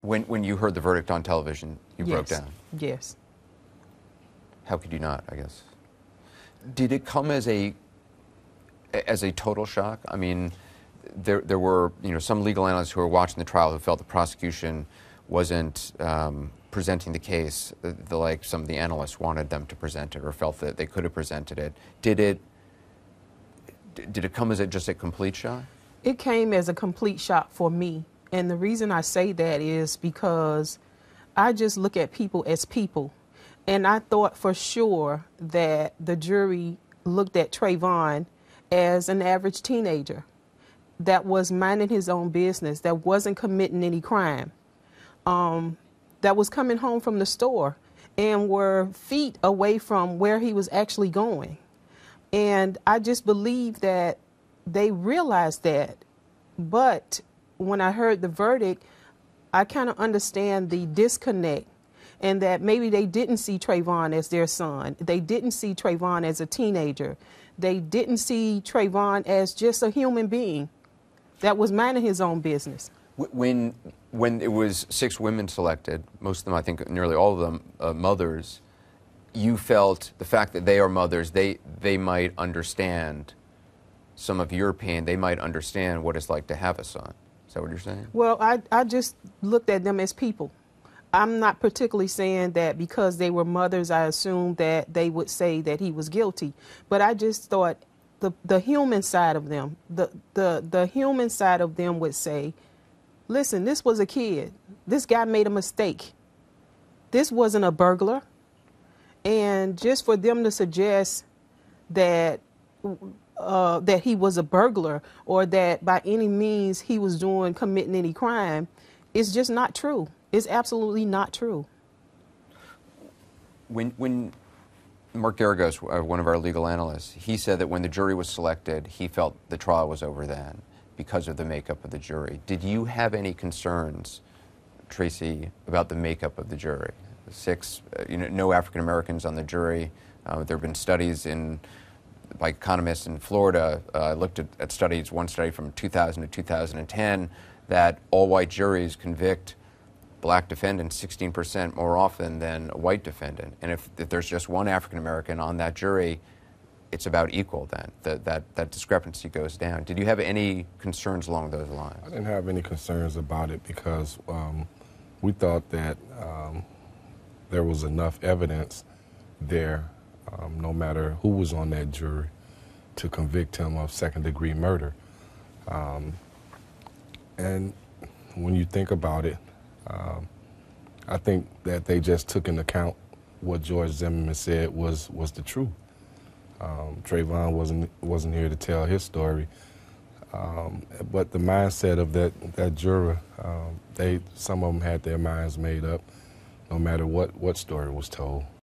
When you heard the verdict on television, you broke down? Yes. How could you not, I guess? Did it come as a total shock? I mean, there were some legal analysts who were watching the trial who felt the prosecution wasn't presenting the case like some of the analysts wanted them to present it, or felt that they could have presented it. Did it come as just a complete shock? It came as a complete shock for me. And the reason I say that is because I just look at people as people. And I thought for sure that the jury looked at Trayvon as an average teenager that was minding his own business, that wasn't committing any crime, that was coming home from the store and were feet away from where he was actually going. And I just believe that they realized that. But when I heard the verdict, I kind of understand the disconnect, and that maybe they didn't see Trayvon as their son. They didn't see Trayvon as a teenager. They didn't see Trayvon as just a human being that was minding his own business. When it was 6 women selected, most of them, I think nearly all of them, mothers, you felt the fact that they are mothers, they might understand some of your pain. They might understand what it's like to have a son. Is that what you're saying? Well, I just looked at them as people. I'm not particularly saying that because they were mothers, I assumed that they would say that he was guilty. But I just thought the human side of them, the human side of them would say, listen, this was a kid. This guy made a mistake. This wasn't a burglar. And just for them to suggest that that he was a burglar, or that by any means he was committing any crime, is just not true. It's absolutely not true. When Mark Garagos, one of our legal analysts, he said that when the jury was selected, he felt the trial was over then because of the makeup of the jury. Did you have any concerns, Tracy, about the makeup of the jury? 6, no African Americans on the jury. There have been studies by economists in Florida. Looked at studies, one study from 2000 to 2010, that all white juries convict black defendants 16% more often than a white defendant. And if there's just one African American on that jury, it's about equal then. That discrepancy goes down. Did you have any concerns along those lines? I didn't have any concerns about it because we thought that there was enough evidence there, no matter who was on that jury, to convict him of second-degree murder. And when you think about it, I think that they just took into account what George Zimmerman said was the truth. Trayvon wasn't here to tell his story, but the mindset of that juror, some of them had their minds made up, no matter what story was told.